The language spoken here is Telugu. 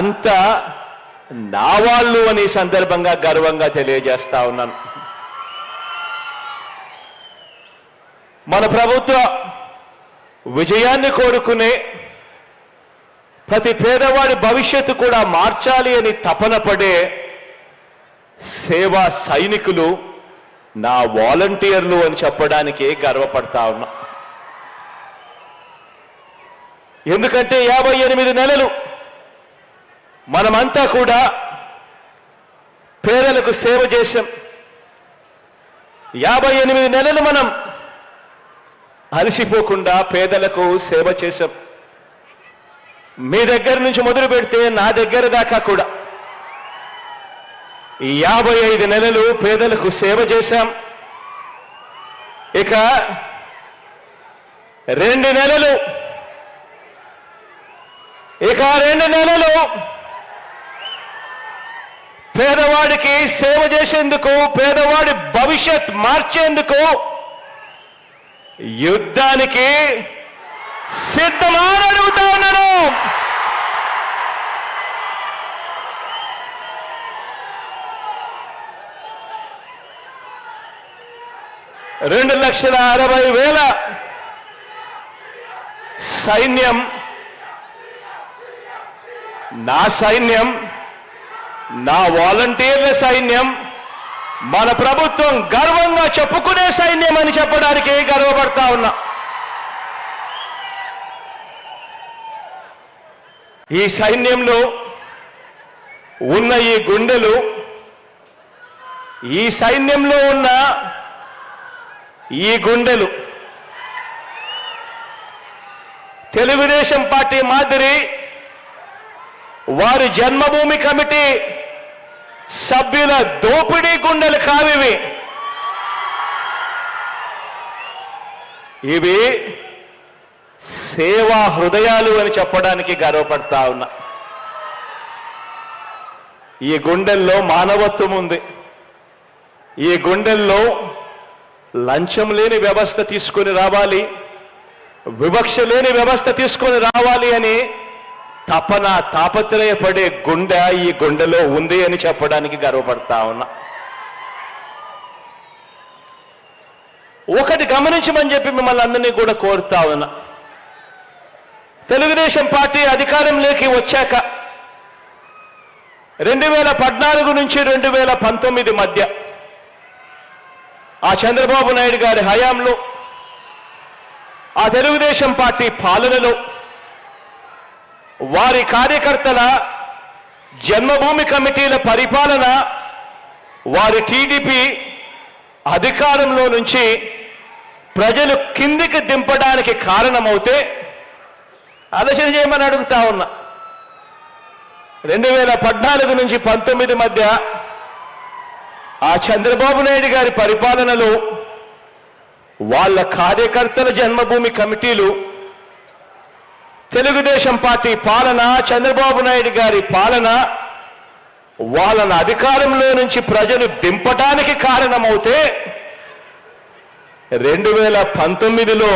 అంతా నా వాళ్ళు అని సందర్భంగా గర్వంగా తెలియజేస్తా ఉన్నాను. మన ప్రభుత్వ విజయాన్ని కోరుకునే ప్రతి పేదవాడి భవిష్యత్తు కూడా మార్చాలి అని తపన పడే సేవా సైనికులు నా వాలంటీర్లు అని చెప్పడానికి గర్వపడతా ఉన్నా. ఎందుకంటే 58 నెలలు మనమంతా కూడా పేదలకు సేవ చేశాం. 58 నెలలు మనం అలసిపోకుండా పేదలకు సేవ చేశాం. మీ దగ్గర నుంచి మొదలు పెడితే నా దగ్గర దాకా కూడా 55 నెలలు పేదలకు సేవ చేశాం. ఇక 2 నెలలు పేదవాడికి సేవ చేసేందుకు, పేదవాడి భవిష్యత్ మార్చేందుకు యుద్ధానికి సిద్ధమా అని అడుగుతా ఉన్నాను. రెండు 2,60,000 సైన్యం, నా సైన్యం, నా వాలంటీర్ల సైన్యం, మన ప్రభుత్వం గర్వంగా చెప్పుకునే సైన్యం అని చెప్పడానికి గర్వపడతా ఉన్నా. ఈ సైన్యంలో ఉన్న ఈ గుండెలు, ఈ సైన్యంలో ఉన్న ఈ గుండెలు తెలుగుదేశం పార్టీ మాదిరి వారి జన్మభూమి కమిటీ సభ్యుల దోపిడీ గుండెలు కావివి. ఇవి సేవా హృదయాలు అని చెప్పడానికి గర్వపడతా ఉన్నా. ఈ గుండెల్లో మానవత్వం ఉంది. ఈ గుండెల్లో లంచం లేని వ్యవస్థ తీసుకొని రావాలి, వివక్ష లేని వ్యవస్థ తీసుకొని రావాలి అని తపన, తాపత్రయపడే గుండె ఈ గుండెలో ఉంది అని చెప్పడానికి గర్వపడతా ఉన్నా. ఒకటి గమనించమని చెప్పి మిమ్మల్ని అందరినీ కూడా కోరుతా ఉన్నా. తెలుగుదేశం పార్టీ అధికారంలోకి వచ్చాక 2014 నుంచి 2019 మధ్య ఆ చంద్రబాబు నాయుడు గారి హయాంలో, ఆ తెలుగుదేశం పార్టీ పాలనలో వారి కార్యకర్తల జన్మభూమి కమిటీల పరిపాలన, వారి టీడీపీ అధికారంలో నుంచి ప్రజలు కిందికి దింపడానికి కారణమవుతే ఆలోచన చేయమని అడుగుతా ఉన్నా. 2014 నుంచి 19 మధ్య ఆ చంద్రబాబు నాయుడు గారి పరిపాలనలో వాళ్ళ కార్యకర్తల జన్మభూమి కమిటీలు తెలుగుదేశం పార్టీ పాలన, చంద్రబాబు నాయుడు గారి పాలన, వాళ్ళని అధికారంలో నుంచి ప్రజలు దింపడానికి కారణమవుతే 2019లో